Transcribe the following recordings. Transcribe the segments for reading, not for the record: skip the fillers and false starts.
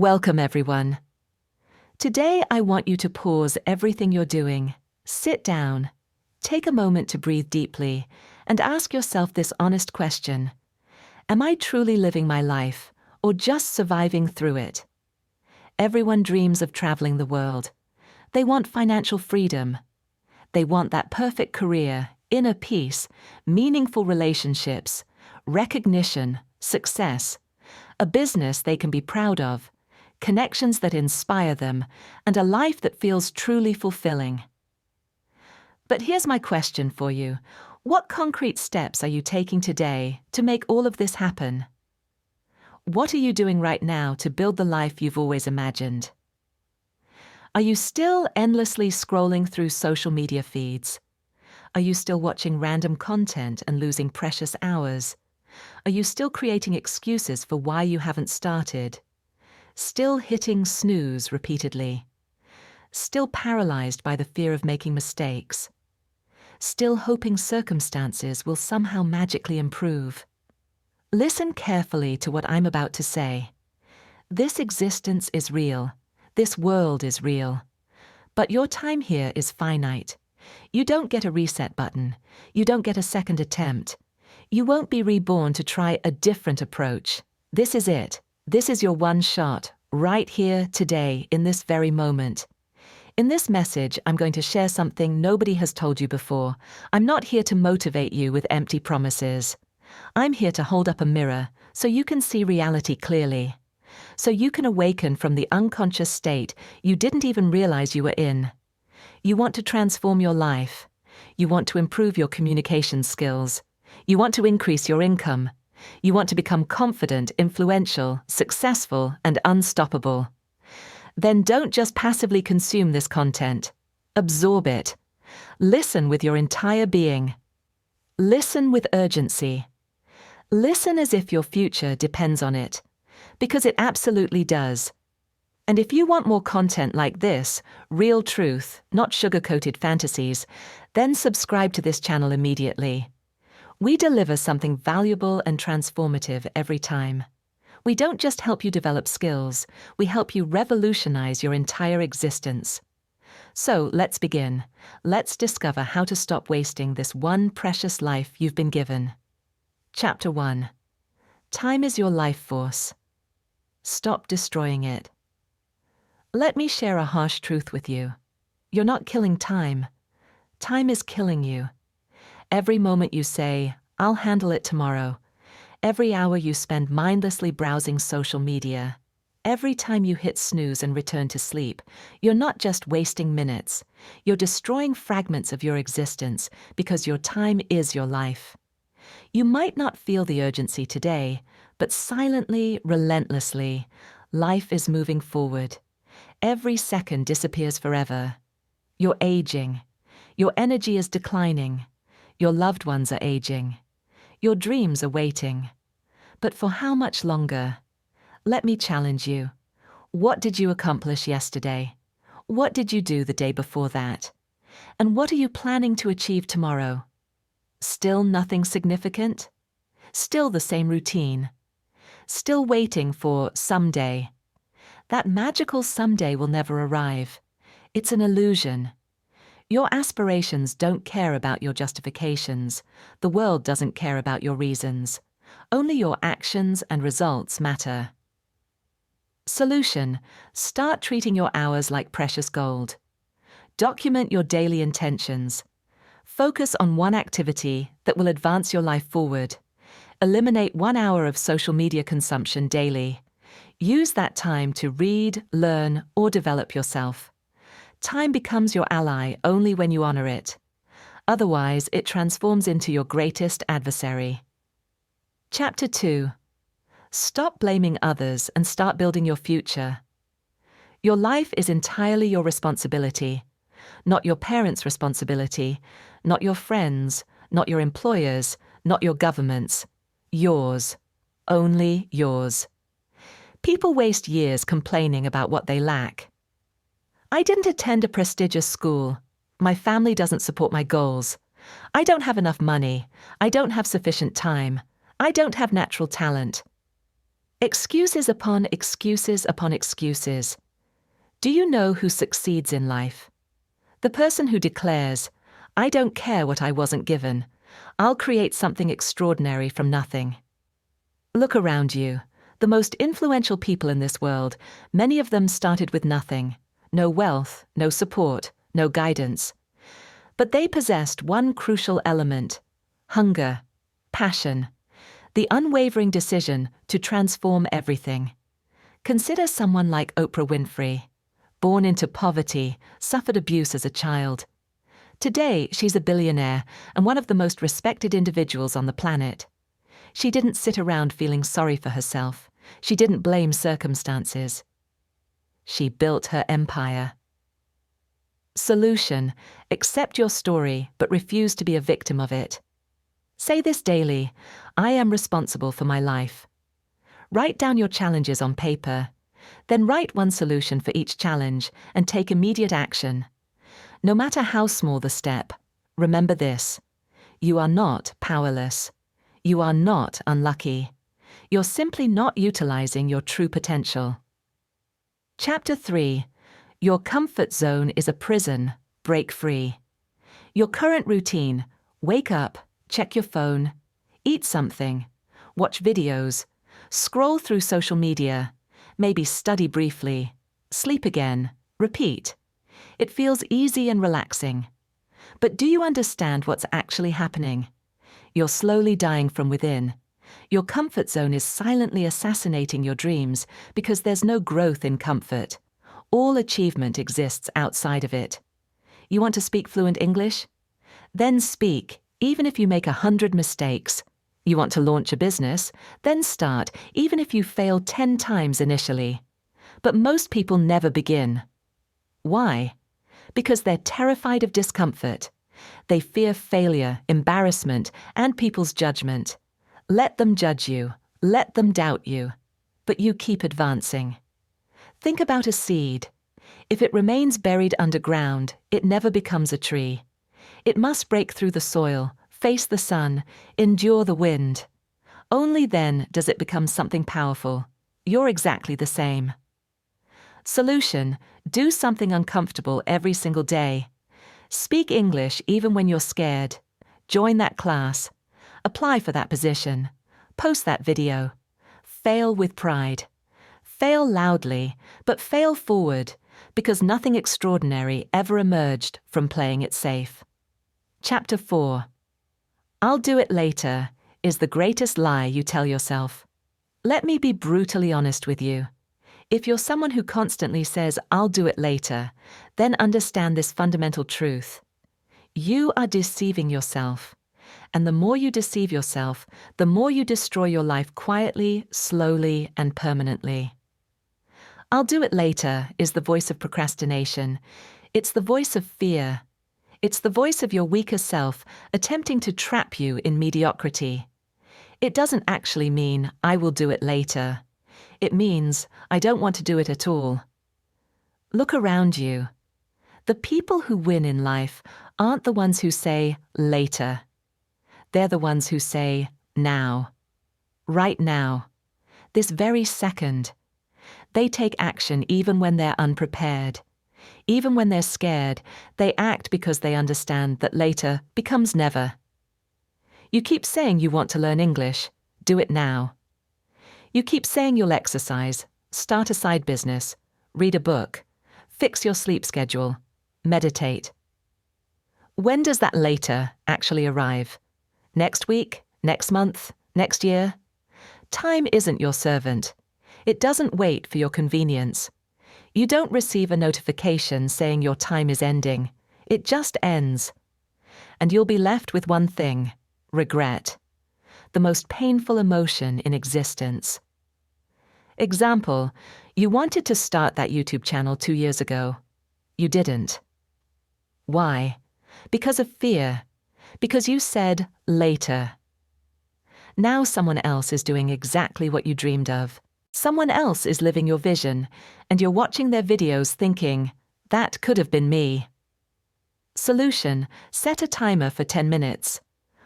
Welcome, everyone. Today, I want you to pause everything you're doing, sit down, take a moment to breathe deeply, and ask yourself this honest question. Am I truly living my life, or just surviving through it? Everyone dreams of traveling the world. They want financial freedom. They want that perfect career, inner peace, meaningful relationships, recognition, success, a business they can be proud of, connections that inspire them, and a life that feels truly fulfilling. But here's my question for you. What concrete steps are you taking today to make all of this happen? What are you doing right now to build the life you've always imagined? Are you still endlessly scrolling through social media feeds? Are you still watching random content and losing precious hours? Are you still creating excuses for why you haven't started? Still hitting snooze repeatedly? Still paralyzed by the fear of making mistakes? Still hoping circumstances will somehow magically improve? Listen carefully to what I'm about to say. This existence is real. This world is real. But your time here is finite. You don't get a reset button. You don't get a second attempt. You won't be reborn to try a different approach. This is it. This is your one shot, right here, today, in this very moment. In this message, I'm going to share something nobody has told you before. I'm not here to motivate you with empty promises. I'm here to hold up a mirror so you can see reality clearly. So you can awaken from the unconscious state you didn't even realize you were in. You want to transform your life. You want to improve your communication skills. You want to increase your income. You want to become confident, influential, successful, and unstoppable. Then don't just passively consume this content. Absorb it. Listen with your entire being. Listen with urgency. Listen as if your future depends on it, because it absolutely does. And if you want more content like this, real truth, not sugar-coated fantasies, then subscribe to this channel immediately. We deliver something valuable and transformative every time. We don't just help you develop skills, we help you revolutionize your entire existence. So let's begin. Let's discover how to stop wasting this one precious life you've been given. Chapter 1. Time is your life force. Stop destroying it. Let me share a harsh truth with you. You're not killing time. Time is killing you. Every moment you say, "I'll handle it tomorrow," every hour you spend mindlessly browsing social media, every time you hit snooze and return to sleep, you're not just wasting minutes. You're destroying fragments of your existence because your time is your life. You might not feel the urgency today, but silently, relentlessly, life is moving forward. Every second disappears forever. You're aging. Your energy is declining. Your loved ones are aging. Your dreams are waiting. But for how much longer? Let me challenge you. What did you accomplish yesterday? What did you do the day before that? And what are you planning to achieve tomorrow? Still nothing significant? Still the same routine? Still waiting for someday? That magical someday will never arrive. It's an illusion. Your aspirations don't care about your justifications. The world doesn't care about your reasons. Only your actions and results matter. Solution: start treating your hours like precious gold. Document your daily intentions. Focus on one activity that will advance your life forward. Eliminate 1 hour of social media consumption daily. Use that time to read, learn, or develop yourself. Time becomes your ally only when you honor it. Otherwise, it transforms into your greatest adversary. Chapter 2. Stop blaming others and start building your future. Your life is entirely your responsibility. Not your parents' responsibility, not your friends, not your employers, not your government's. Yours. Only yours. People waste years complaining about what they lack. I didn't attend a prestigious school. My family doesn't support my goals. I don't have enough money. I don't have sufficient time. I don't have natural talent. Excuses upon excuses upon excuses. Do you know who succeeds in life? The person who declares, "I don't care what I wasn't given. I'll create something extraordinary from nothing." Look around you. The most influential people in this world, many of them started with nothing. No wealth, no support, no guidance. But they possessed one crucial element: hunger, passion, the unwavering decision to transform everything. Consider someone like Oprah Winfrey. Born into poverty, suffered abuse as a child. Today, she's a billionaire and one of the most respected individuals on the planet. She didn't sit around feeling sorry for herself. She didn't blame circumstances. She built her empire. Solution: accept your story, but refuse to be a victim of it. Say this daily: I am responsible for my life. Write down your challenges on paper. Then write one solution for each challenge and take immediate action. No matter how small the step, remember this: you are not powerless. You are not unlucky. You're simply not utilizing your true potential. Chapter 3. Your comfort zone is a prison. Break free. Your current routine: wake up, check your phone, eat something, watch videos, scroll through social media, maybe study briefly, sleep again, repeat. It feels easy and relaxing. But do you understand what's actually happening? You're slowly dying from within. Your comfort zone is silently assassinating your dreams because there's no growth in comfort. All achievement exists outside of it. You want to speak fluent English? Then speak, even if you make 100 mistakes. You want to launch a business? Then start, even if you fail 10 times initially. But most people never begin. Why? Because they're terrified of discomfort. They fear failure, embarrassment, and people's judgment. Let them judge you. Let them doubt you. But you keep advancing. Think about a seed. If it remains buried underground, it never becomes a tree. It must break through the soil, face the sun, endure the wind. Only then does it become something powerful. You're exactly the same. Solution: do something uncomfortable every single day. Speak English even when you're scared. Join that class. Apply for that position. Post that video. Fail with pride. Fail loudly, but fail forward, because nothing extraordinary ever emerged from playing it safe. Chapter 4. I'll do it later is the greatest lie you tell yourself. Let me be brutally honest with you. If you're someone who constantly says, "I'll do it later," then understand this fundamental truth. You are deceiving yourself. And the more you deceive yourself, the more you destroy your life quietly, slowly, and permanently. "I'll do it later" is the voice of procrastination. It's the voice of fear. It's the voice of your weaker self attempting to trap you in mediocrity. It doesn't actually mean, "I will do it later." It means, "I don't want to do it at all." Look around you. The people who win in life aren't the ones who say, "later." They're the ones who say, "now." Right now. This very second. They take action even when they're unprepared. Even when they're scared, they act because they understand that later becomes never. You keep saying you want to learn English. Do it now. You keep saying you'll exercise, start a side business, read a book, fix your sleep schedule, meditate. When does that later actually arrive? Next week? Next month? Next year? Time isn't your servant. It doesn't wait for your convenience. You don't receive a notification saying your time is ending. It just ends. And you'll be left with one thing: regret. The most painful emotion in existence. Example: you wanted to start that YouTube channel 2 years ago. You didn't. Why? Because of fear. Because you said later. Now someone else is doing exactly what you dreamed of. Someone else is living your vision, and you're watching their videos thinking, "That could have been me." Solution: set a timer for 10 minutes.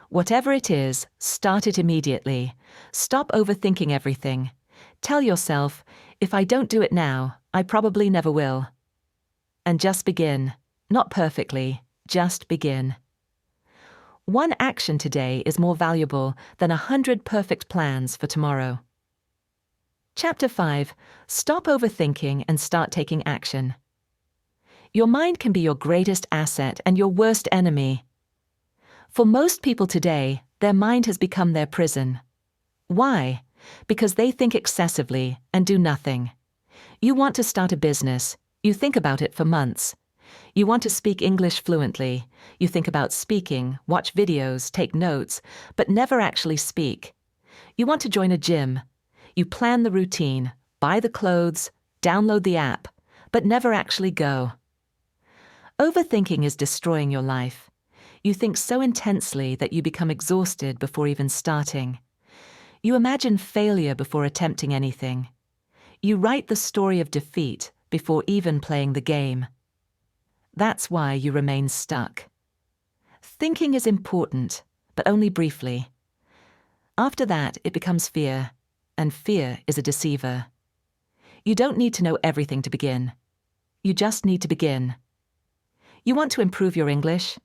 Whatever it is, start it immediately. Stop overthinking everything. Tell yourself, if I don't do it now, I probably never will. And just begin. Not perfectly, just begin. One action today is more valuable than 100 perfect plans for tomorrow. Chapter 5. Stop overthinking and start taking action. Your mind can be your greatest asset and your worst enemy. For most people today, their mind has become their prison. Why? Because they think excessively and do nothing. You want to start a business. You think about it for months. You want to speak English fluently. You think about speaking, watch videos, take notes, but never actually speak. You want to join a gym. You plan the routine, buy the clothes, download the app, but never actually go. Overthinking is destroying your life. You think so intensely that you become exhausted before even starting. You imagine failure before attempting anything. You write the story of defeat before even playing the game. That's why you remain stuck. Thinking is important, but only briefly. After that, it becomes fear, and fear is a deceiver. You don't need to know everything to begin. You just need to begin. You want to improve your English?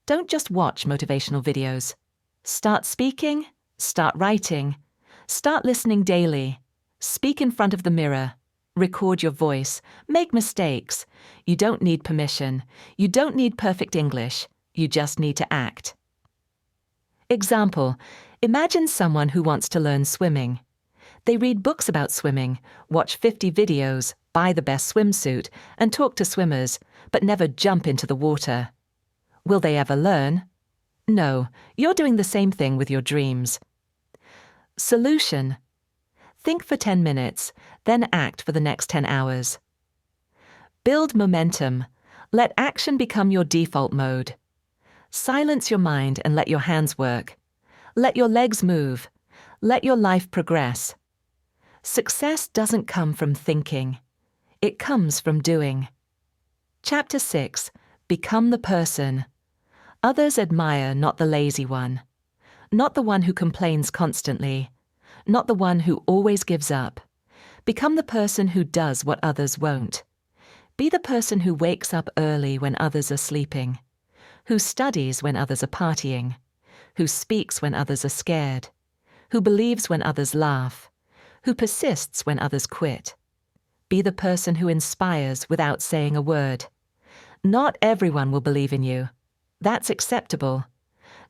Don't just watch motivational videos. Start speaking, start writing, start listening daily, speak in front of the mirror, record your voice, make mistakes. You don't need permission. You don't need perfect English. You just need to act. Example, imagine someone who wants to learn swimming. They read books about swimming, watch 50 videos, buy the best swimsuit, and talk to swimmers, but never jump into the water. Will they ever learn? No, you're doing the same thing with your dreams. Solution. Think for 10 minutes, then act for the next 10 hours. Build momentum. Let action become your default mode. Silence your mind and let your hands work. Let your legs move. Let your life progress. Success doesn't come from thinking. It comes from doing. Chapter 6. Become the person. Others admire not the lazy one, not the one who complains constantly, not the one who always gives up. Become the person who does what others won't. Be the person who wakes up early when others are sleeping, who studies when others are partying, who speaks when others are scared, who believes when others laugh, who persists when others quit. Be the person who inspires without saying a word. Not everyone will believe in you. That's acceptable.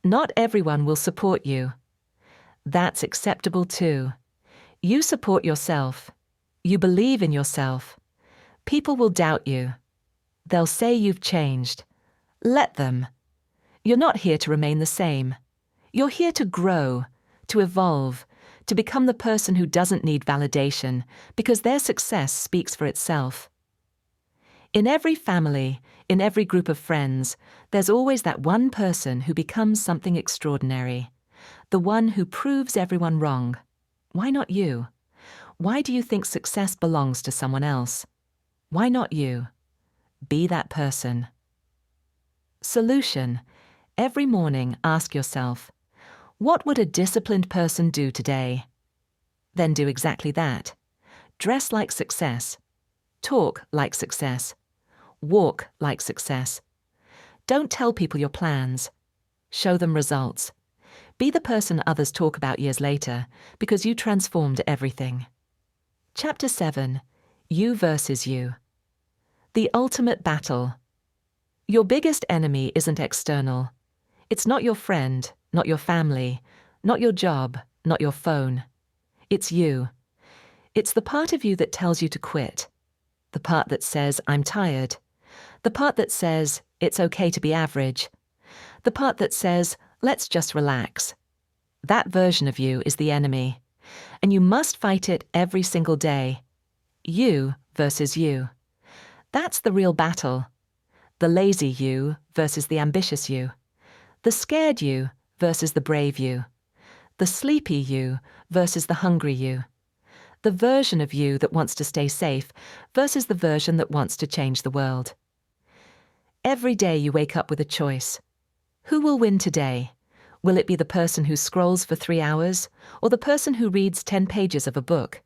Not everyone will support you. That's acceptable too. You support yourself. You believe in yourself. People will doubt you. They'll say you've changed. Let them. You're not here to remain the same. You're here to grow, to evolve, to become the person who doesn't need validation because their success speaks for itself. In every family, in every group of friends, there's always that one person who becomes something extraordinary. The one who proves everyone wrong. Why not you? Why do you think success belongs to someone else? Why not you? Be that person. Solution. Every morning ask yourself, what would a disciplined person do today? Then do exactly that. Dress like success. Talk like success. Walk like success. Don't tell people your plans. Show them results. Be the person others talk about years later because you transformed everything. Chapter 7. You versus you. The ultimate battle. Your biggest enemy isn't external. It's not your friend, not your family, not your job, not your phone. It's you. It's the part of you that tells you to quit. The part that says, I'm tired. The part that says, it's okay to be average. The part that says, let's just relax. That version of you is the enemy, and you must fight it every single day. You versus you. That's the real battle. The lazy you versus the ambitious you. The scared you versus the brave you. The sleepy you versus the hungry you. The version of you that wants to stay safe versus the version that wants to change the world. Every day you wake up with a choice. Who will win today? Will it be the person who scrolls for 3 hours or the person who reads 10 pages of a book?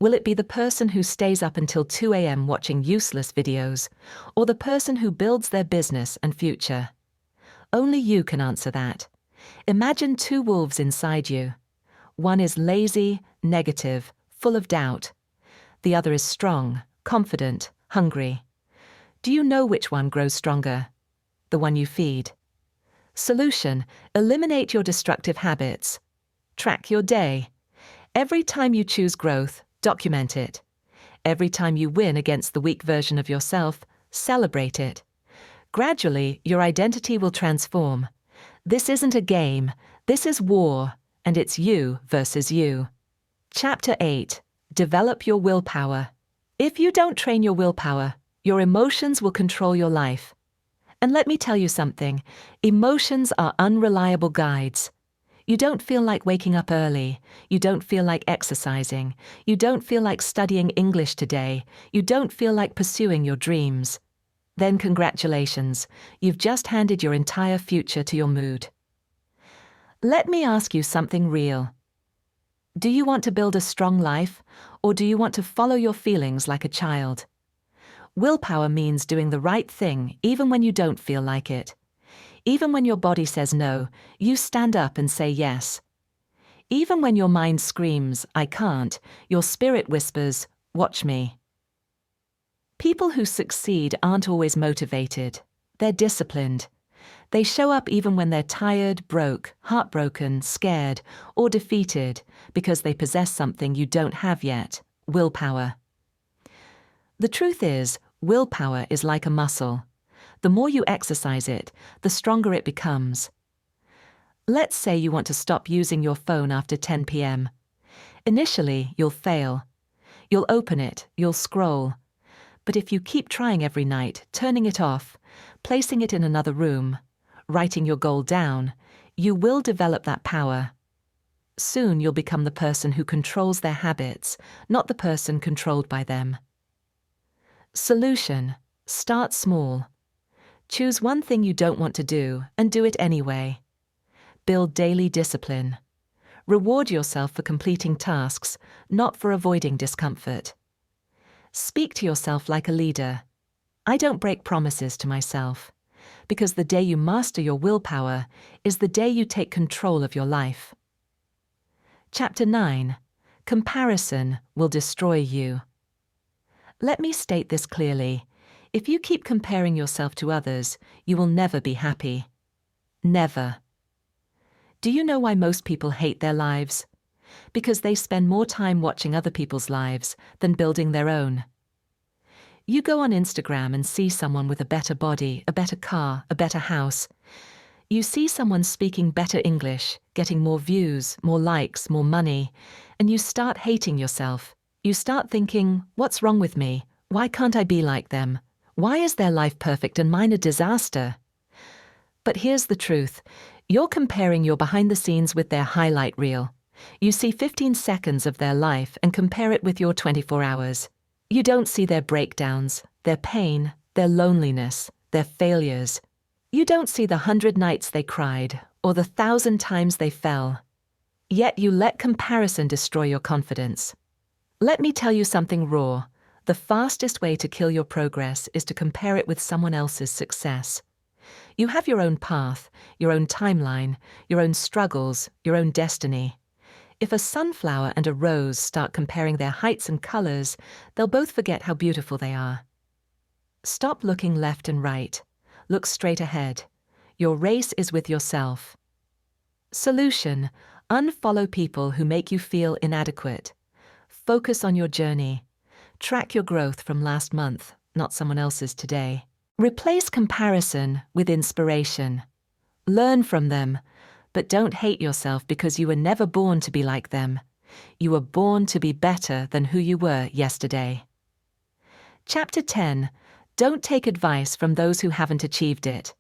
Will it be the person who stays up until 2 a.m. watching useless videos, or the person who builds their business and future? Only you can answer that. Imagine two wolves inside you. One is lazy, negative, full of doubt. The other is strong, confident, hungry. Do you know which one grows stronger? The one you feed. Solution: eliminate your destructive habits. Track your day. Every time you choose growth, document it. Every time you win against the weak version of yourself, celebrate it. Gradually, your identity will transform. This isn't a game, this is war, and it's you versus you. Chapter 8. Develop your willpower. If you don't train your willpower, your emotions will control your life. And let me tell you something, emotions are unreliable guides. You don't feel like waking up early. You don't feel like exercising. You don't feel like studying English today. You don't feel like pursuing your dreams. Then congratulations, you've just handed your entire future to your mood. Let me ask you something real. Do you want to build a strong life, or do you want to follow your feelings like a child? Willpower means doing the right thing even when you don't feel like it. Even when your body says no, you stand up and say yes. Even when your mind screams, I can't, your spirit whispers, watch me. People who succeed aren't always motivated. They're disciplined. They show up even when they're tired, broke, heartbroken, scared, or defeated because they possess something you don't have yet: willpower. The truth is, willpower is like a muscle. The more you exercise it, the stronger it becomes. Let's say you want to stop using your phone after 10 p.m. Initially, you'll fail. You'll open it, you'll scroll. But if you keep trying every night, turning it off, placing it in another room, writing your goal down, you will develop that power. Soon you'll become the person who controls their habits, not the person controlled by them. Solution: start small. Choose one thing you don't want to do and do it anyway. Build daily discipline. Reward yourself for completing tasks, not for avoiding discomfort. Speak to yourself like a leader. I don't break promises to myself, because the day you master your willpower is the day you take control of your life. Chapter 9. Comparison will destroy you. Let me state this clearly. If you keep comparing yourself to others, you will never be happy. Never. Do you know why most people hate their lives? Because they spend more time watching other people's lives than building their own. You go on Instagram and see someone with a better body, a better car, a better house. You see someone speaking better English, getting more views, more likes, more money, and you start hating yourself. You start thinking, what's wrong with me? Why can't I be like them? Why is their life perfect and mine a disaster? But here's the truth. You're comparing your behind the scenes with their highlight reel. You see 15 seconds of their life and compare it with your 24 hours. You don't see their breakdowns, their pain, their loneliness, their failures. You don't see the 100 nights they cried or the 1,000 times they fell. Yet you let comparison destroy your confidence. Let me tell you something raw. The fastest way to kill your progress is to compare it with someone else's success. You have your own path, your own timeline, your own struggles, your own destiny. If a sunflower and a rose start comparing their heights and colors, they'll both forget how beautiful they are. Stop looking left and right. Look straight ahead. Your race is with yourself. Solution: unfollow people who make you feel inadequate. Focus on your journey. Track your growth from last month, not someone else's today. Replace comparison with inspiration. Learn from them, but don't hate yourself because you were never born to be like them. You were born to be better than who you were yesterday. Chapter 10. Don't take advice from those who haven't achieved it.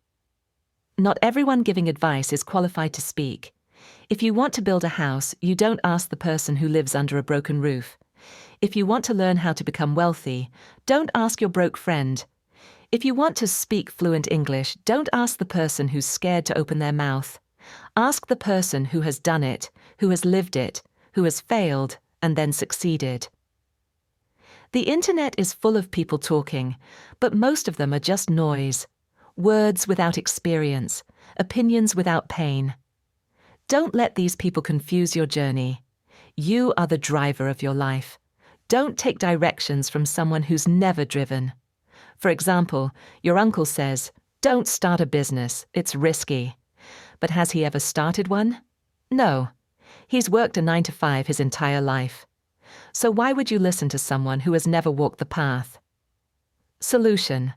Not everyone giving advice is qualified to speak. If you want to build a house, you don't ask the person who lives under a broken roof. If you want to learn how to become wealthy, don't ask your broke friend. If you want to speak fluent English, don't ask the person who's scared to open their mouth. Ask the person who has done it, who has lived it, who has failed and then succeeded. The internet is full of people talking, but most of them are just noise. Words without experience, opinions without pain. Don't let these people confuse your journey. You are the driver of your life. Don't take directions from someone who's never driven. For example, your uncle says, "Don't start a business, it's risky." But has he ever started one? No. He's worked a 9 to 5 his entire life. So why would you listen to someone who has never walked the path? Solution.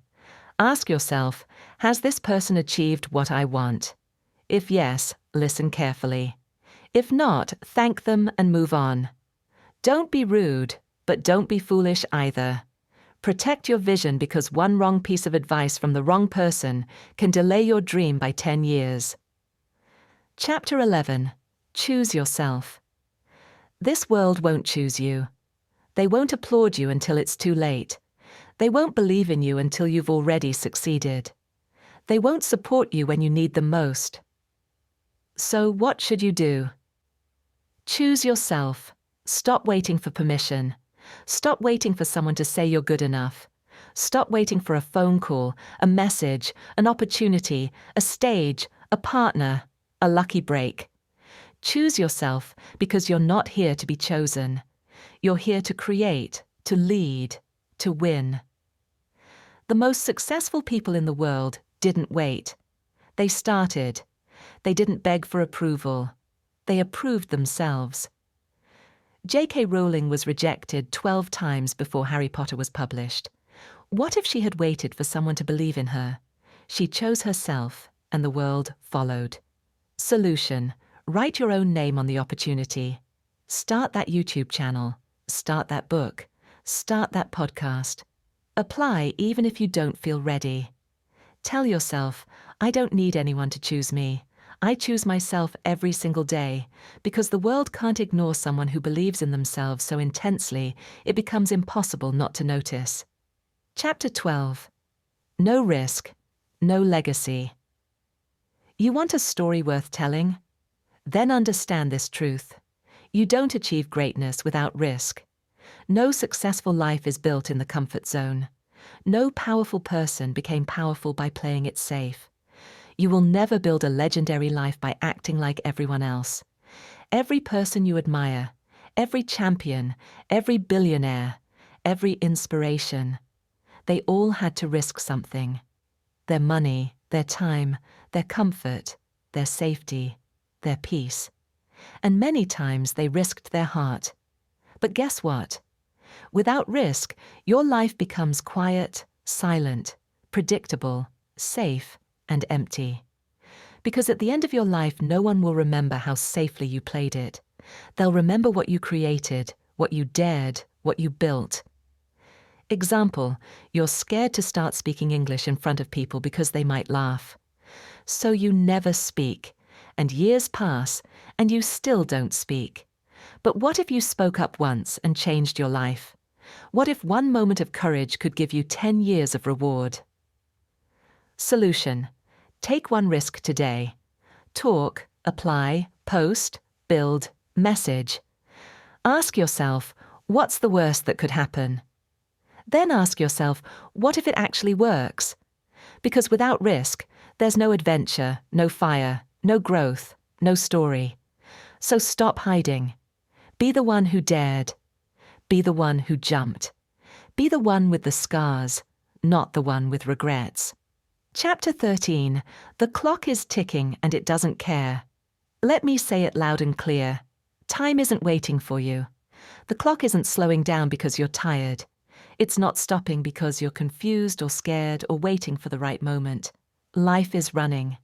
Ask yourself, has this person achieved what I want? If yes, listen carefully. If not, thank them and move on. Don't be rude, but don't be foolish either. Protect your vision because one wrong piece of advice from the wrong person can delay your dream by 10 years. Chapter 11. Choose yourself. This world won't choose you. They won't applaud you until it's too late. They won't believe in you until you've already succeeded. They won't support you when you need them most. So what should you do? Choose yourself. Stop waiting for permission. Stop waiting for someone to say you're good enough. Stop waiting for a phone call, a message, an opportunity, a stage, a partner, a lucky break. Choose yourself because you're not here to be chosen. You're here to create, to lead, to win. The most successful people in the world didn't wait. They started. They didn't beg for approval. They approved themselves. J.K. Rowling was rejected 12 times before Harry Potter was published. What if she had waited for someone to believe in her? She chose herself, and the world followed. Solution. Write your own name on the opportunity. Start that YouTube channel. Start that book. Start that podcast. Apply even if you don't feel ready. Tell yourself, I don't need anyone to choose me. I choose myself every single day, because the world can't ignore someone who believes in themselves so intensely it becomes impossible not to notice. Chapter 12. No risk, no legacy. You want a story worth telling? Then understand this truth. You don't achieve greatness without risk. No successful life is built in the comfort zone. No powerful person became powerful by playing it safe. You will never build a legendary life by acting like everyone else. Every person you admire, every champion, every billionaire, every inspiration, they all had to risk something. Their money, their time, their comfort, their safety, their peace. And many times they risked their heart. But guess what? Without risk, your life becomes quiet, silent, predictable, safe, and empty. Because at the end of your life, no one will remember how safely you played it. They'll remember what you created, what you dared, what you built. Example, you're scared to start speaking English in front of people because they might laugh. So you never speak, and years pass, and you still don't speak. But what if you spoke up once and changed your life? What if one moment of courage could give you 10 years of reward? Solution. Take one risk today. Talk, apply, post, build, message. Ask yourself, what's the worst that could happen? Then ask yourself, what if it actually works? Because without risk, there's no adventure, no fire, no growth, no story. So stop hiding. Be the one who dared. Be the one who jumped. Be the one with the scars, not the one with regrets. Chapter 13. The clock is ticking and it doesn't care. Let me say it loud and clear. Time isn't waiting for you. The clock isn't slowing down because you're tired. It's not stopping because you're confused or scared or waiting for the right moment. Life is running.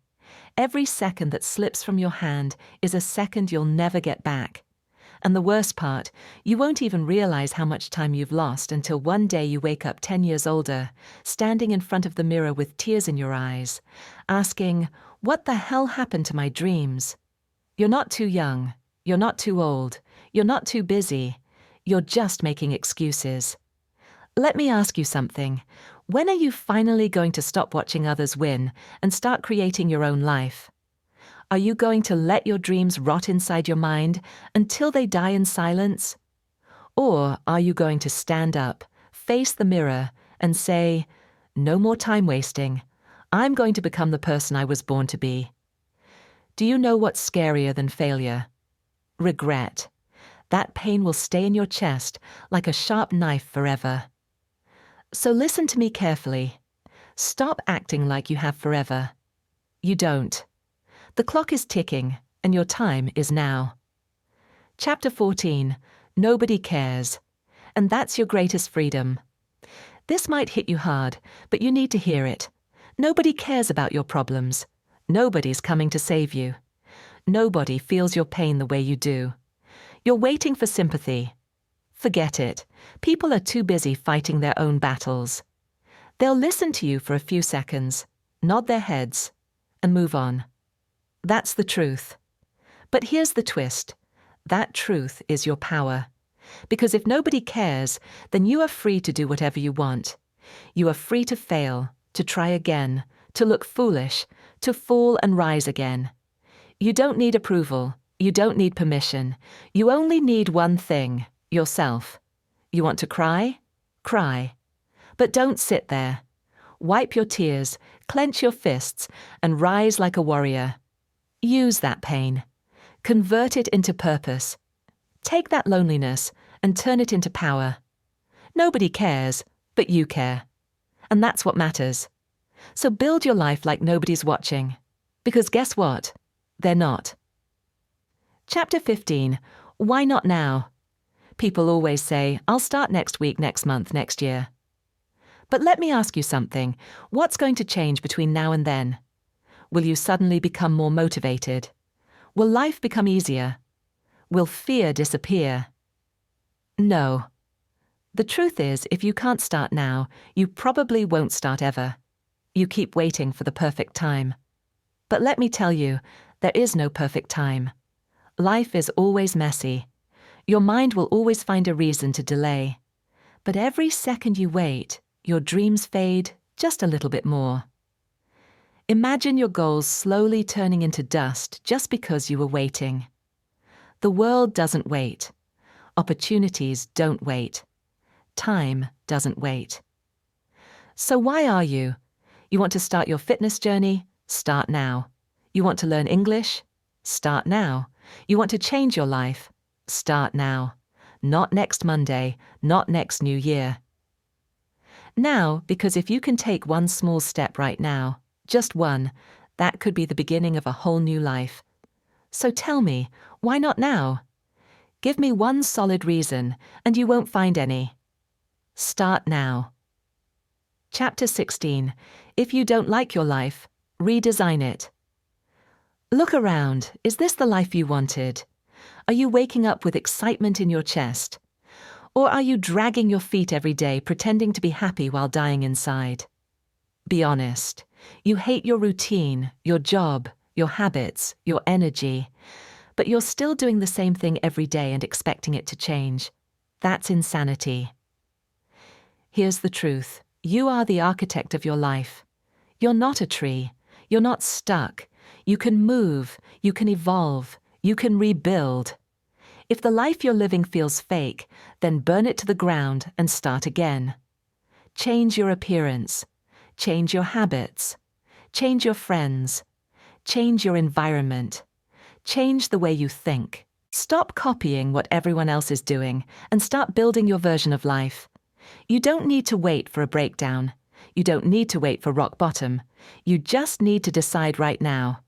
Every second that slips from your hand is a second you'll never get back. And the worst part, you won't even realize how much time you've lost until one day you wake up 10 years older, standing in front of the mirror with tears in your eyes, asking, what the hell happened to my dreams? You're not too young. You're not too old. You're not too busy. You're just making excuses. Let me ask you something. When are you finally going to stop watching others win and start creating your own life? Are you going to let your dreams rot inside your mind until they die in silence? Or are you going to stand up, face the mirror and say, "No more time wasting. I'm going to become the person I was born to be." Do you know what's scarier than failure? Regret. That pain will stay in your chest like a sharp knife forever. So listen to me carefully. Stop acting like you have forever. You don't. The clock is ticking, and your time is now. Chapter 14. Nobody cares. And that's your greatest freedom. This might hit you hard, but you need to hear it. Nobody cares about your problems. Nobody's coming to save you. Nobody feels your pain the way you do. You're waiting for sympathy. Forget it. People are too busy fighting their own battles. They'll listen to you for a few seconds, nod their heads, and move on. That's the truth. But here's the twist. That truth is your power. Because if nobody cares, then you are free to do whatever you want. You are free to fail, to try again, to look foolish, to fall and rise again. You don't need approval. You don't need permission. You only need one thing, yourself. You want to cry? Cry. But don't sit there. Wipe your tears, clench your fists, and rise like a warrior. Use that pain. Convert it into purpose. Take that loneliness and turn it into power. Nobody cares, but you care. And that's what matters. So build your life like nobody's watching. Because guess what? They're not. Chapter 15. Why not now? People always say, "I'll start next week, next month, next year." But let me ask you something. What's going to change between now and then? Will you suddenly become more motivated? Will life become easier? Will fear disappear? No. The truth is, if you can't start now, you probably won't start ever. You keep waiting for the perfect time. But let me tell you, there is no perfect time. Life is always messy. Your mind will always find a reason to delay. But every second you wait, your dreams fade just a little bit more. Imagine your goals slowly turning into dust just because you were waiting. The world doesn't wait. Opportunities don't wait. Time doesn't wait. So why are you? You want to start your fitness journey? Start now. You want to learn English? Start now. You want to change your life? Start now. Not next Monday, not next New Year. Now, because if you can take one small step right now, just one, that could be the beginning of a whole new life. So tell me, why not now? Give me one solid reason, and you won't find any. Start now. Chapter 16. If you don't like your life, redesign it. Look around. Is this the life you wanted? Are you waking up with excitement in your chest? Or are you dragging your feet every day, pretending to be happy while dying inside? Be honest. You hate your routine, your job, your habits, your energy. But you're still doing the same thing every day and expecting it to change. That's insanity. Here's the truth. You are the architect of your life. You're not a tree. You're not stuck. You can move. You can evolve. You can rebuild. If the life you're living feels fake, then burn it to the ground and start again. Change your appearance. Change your habits. Change your friends. Change your environment. Change the way you think. Stop copying what everyone else is doing and start building your version of life. You don't need to wait for a breakdown. You don't need to wait for rock bottom. You just need to decide right now.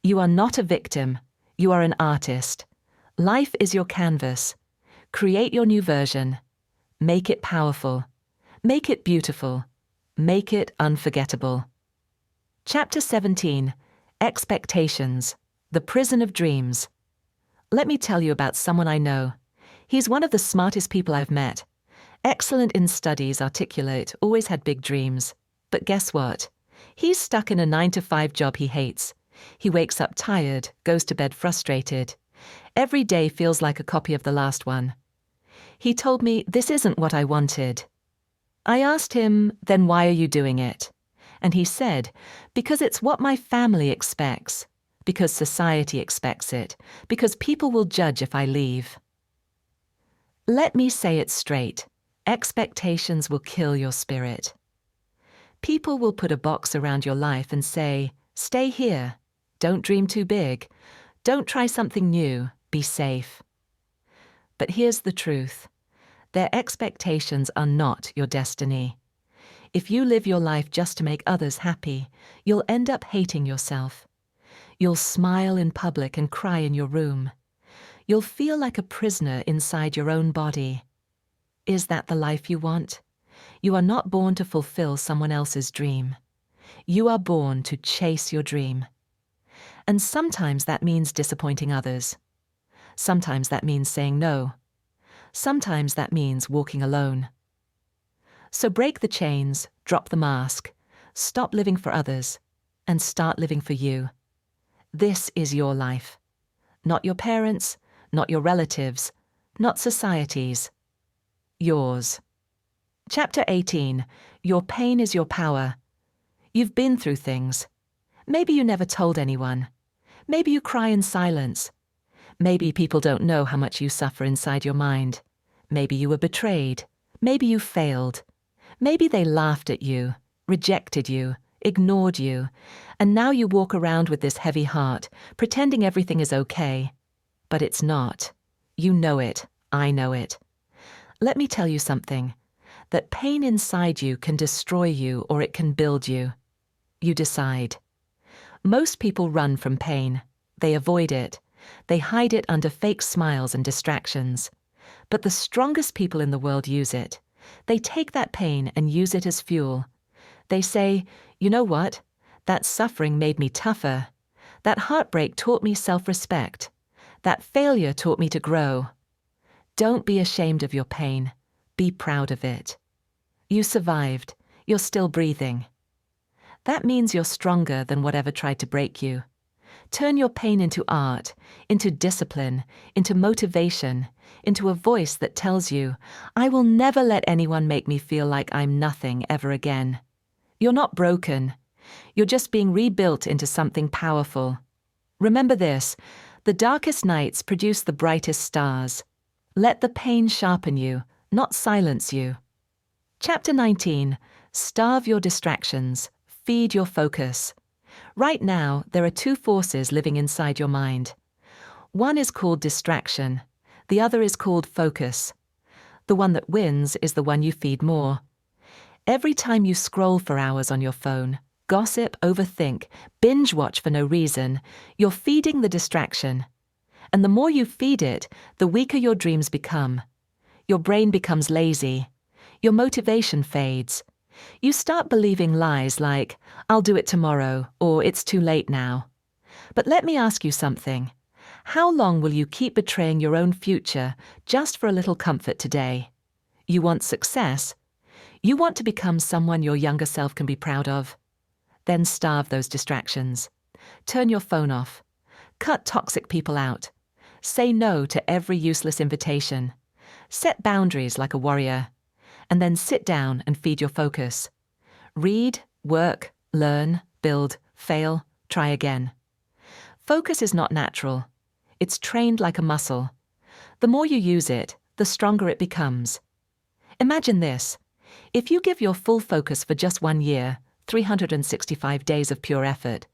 You are not a victim. You are an artist. Life is your canvas. Create your new version. Make it powerful. Make it beautiful. Make it unforgettable. Chapter 17. Expectations. The prison of dreams. Let me tell you about someone I know. He's one of the smartest people I've met. Excellent in studies, articulate, always had big dreams. But guess what? He's stuck in a 9-to-5 job he hates. He wakes up tired, goes to bed frustrated. Every day feels like a copy of the last one. He told me, "This isn't what I wanted." I asked him, "Then why are you doing it?" And he said, "Because it's what my family expects. Because society expects it. Because people will judge if I leave." Let me say it straight. Expectations will kill your spirit. People will put a box around your life and say, "Stay here. Don't dream too big. Don't try something new. Be safe." But here's the truth. Their expectations are not your destiny. If you live your life just to make others happy, you'll end up hating yourself. You'll smile in public and cry in your room. You'll feel like a prisoner inside your own body. Is that the life you want? You are not born to fulfill someone else's dream. You are born to chase your dream. And sometimes that means disappointing others. Sometimes that means saying no. Sometimes that means walking alone. So break the chains, drop the mask, stop living for others, and start living for you. This is your life. Not your parents', not your relatives', not society's. Yours. Chapter 18. Your pain is your power. You've been through things. Maybe you never told anyone. Maybe you cry in silence. Maybe people don't know how much you suffer inside your mind. Maybe you were betrayed. Maybe you failed. Maybe they laughed at you, rejected you, ignored you, and now you walk around with this heavy heart, pretending everything is okay. But it's not. You know it. I know it. Let me tell you something. That pain inside you can destroy you or it can build you. You decide. Most people run from pain. They avoid it. They hide it under fake smiles and distractions. But the strongest people in the world use it. They take that pain and use it as fuel. They say, "You know what? That suffering made me tougher. That heartbreak taught me self-respect. That failure taught me to grow." Don't be ashamed of your pain. Be proud of it. You survived. You're still breathing. That means you're stronger than whatever tried to break you. Turn your pain into art, into discipline, into motivation, into a voice that tells you, "I will never let anyone make me feel like I'm nothing ever again." You're not broken. You're just being rebuilt into something powerful. Remember this, the darkest nights produce the brightest stars. Let the pain sharpen you, not silence you. Chapter 19. Starve your distractions. Feed your focus. Right now, there are two forces living inside your mind. One is called distraction. The other is called focus. The one that wins is the one you feed more. Every time you scroll for hours on your phone, gossip, overthink, binge watch for no reason, you're feeding the distraction. And the more you feed it, the weaker your dreams become. Your brain becomes lazy. Your motivation fades. You start believing lies like, "I'll do it tomorrow," or "It's too late now." But let me ask you something. How long will you keep betraying your own future just for a little comfort today? You want success? You want to become someone your younger self can be proud of? Then starve those distractions. Turn your phone off. Cut toxic people out. Say no to every useless invitation. Set boundaries like a warrior. And then sit down and feed your focus. Read, work, learn, build, fail, try again. Focus is not natural. It's trained like a muscle. The more you use it, the stronger it becomes. Imagine this. If you give your full focus for just 1 year, 365 days of pure effort,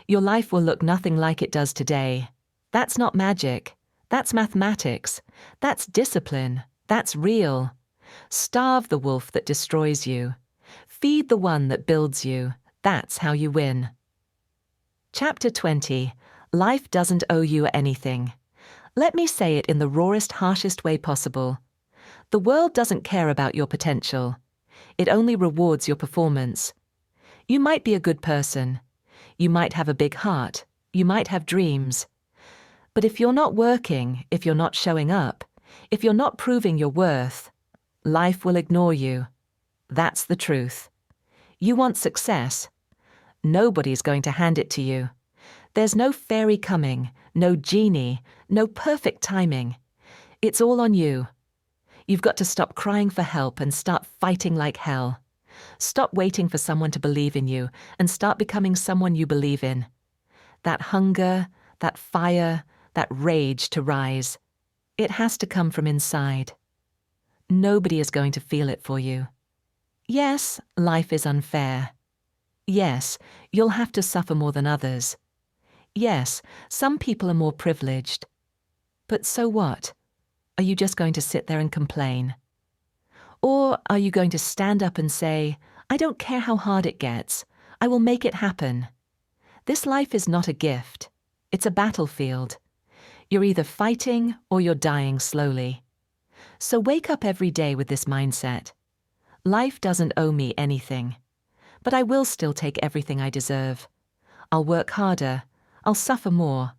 your life will look nothing like it does today. That's not magic. That's mathematics. That's discipline. That's real. Starve the wolf that destroys you. Feed the one that builds you. That's how you win. Chapter 20. Life doesn't owe you anything. Let me say it in the rawest, harshest way possible. The world doesn't care about your potential. It only rewards your performance. You might be a good person. You might have a big heart. You might have dreams. But if you're not working, if you're not showing up, if you're not proving your worth, life will ignore you. That's the truth. You want success. Nobody's going to hand it to you. There's no fairy coming, no genie, no perfect timing. It's all on you. You've got to stop crying for help and start fighting like hell. Stop waiting for someone to believe in you and start becoming someone you believe in. That hunger, that fire, that rage to rise. It has to come from inside. Nobody is going to feel it for you. Yes, life is unfair. Yes, you'll have to suffer more than others. Yes, some people are more privileged. But so what? Are you just going to sit there and complain? Or are you going to stand up and say, I don't care how hard it gets, I will make it happen? This life is not a gift. It's a battlefield. You're either fighting or you're dying slowly. So wake up every day with this mindset. Life doesn't owe me anything, but I will still take everything I deserve. I'll work harder. I'll suffer more.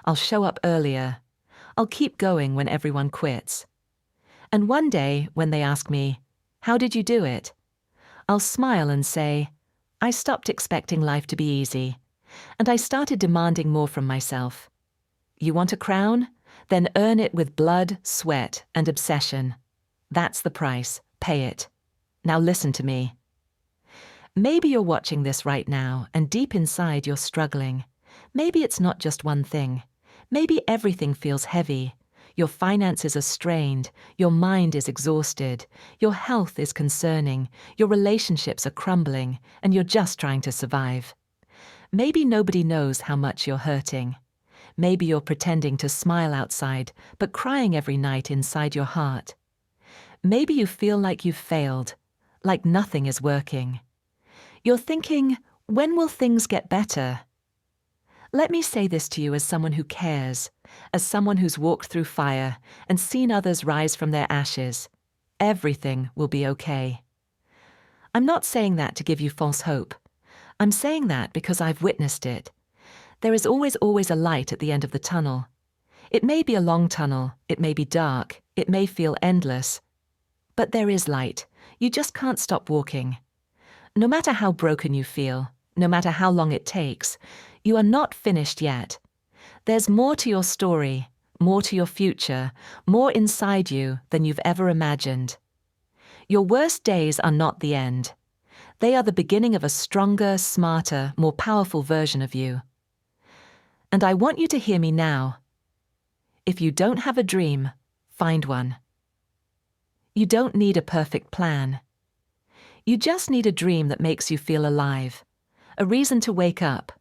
I'll show up earlier. I'll keep going when everyone quits. And one day, when they ask me, how did you do it? I'll smile and say, I stopped expecting life to be easy, and I started demanding more from myself. You want a crown? Then earn it with blood, sweat, and obsession. That's the price. Pay it. Now listen to me. Maybe you're watching this right now, and deep inside you're struggling. Maybe it's not just one thing. Maybe everything feels heavy. Your finances are strained, your mind is exhausted, your health is concerning, your relationships are crumbling, and you're just trying to survive. Maybe nobody knows how much you're hurting. Maybe you're pretending to smile outside, but crying every night inside your heart. Maybe you feel like you've failed, like nothing is working. You're thinking, when will things get better? Let me say this to you as someone who cares, as someone who's walked through fire and seen others rise from their ashes. Everything will be okay. I'm not saying that to give you false hope. I'm saying that because I've witnessed it. There is always a light at the end of the tunnel. It may be a long tunnel, it may be dark, it may feel endless. But there is light. You just can't stop walking. No matter how broken you feel, no matter how long it takes, you are not finished yet. There's more to your story, more to your future, more inside you than you've ever imagined. Your worst days are not the end. They are the beginning of a stronger, smarter, more powerful version of you. And I want you to hear me now. If you don't have a dream, find one. You don't need a perfect plan. You just need a dream that makes you feel alive, a reason to wake up,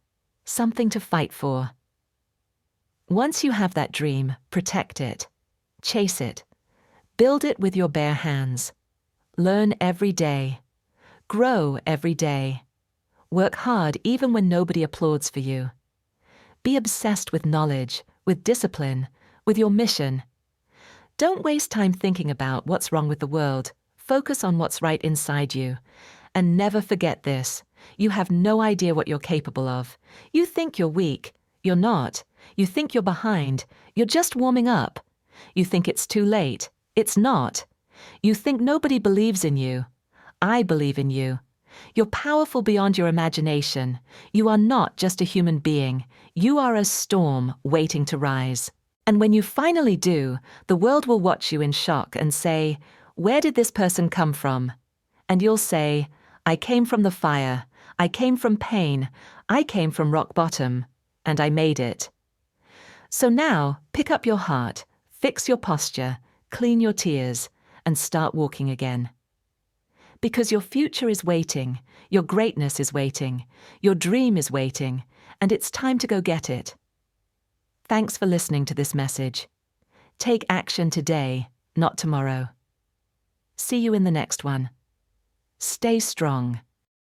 something to fight for. Once you have that dream, protect it, chase it, build it with your bare hands. Learn every day, grow every day, work hard even when nobody applauds for you. Be obsessed with knowledge, with discipline, with your mission. Don't waste time thinking about what's wrong with the world. Focus on what's right inside you. And never forget this. You have no idea what you're capable of. You think you're weak. You're not. You think you're behind. You're just warming up. You think it's too late. It's not. You think nobody believes in you. I believe in you. You're powerful beyond your imagination. You are not just a human being. You are a storm waiting to rise. And when you finally do, the world will watch you in shock and say, where did this person come from? And you'll say, I came from the fire. I came from pain. I came from rock bottom. And I made it. So now, pick up your heart, fix your posture, clean your tears, and start walking again. Because your future is waiting, your greatness is waiting, your dream is waiting, and it's time to go get it. Thanks for listening to this message. Take action today, not tomorrow. See you in the next one. Stay strong.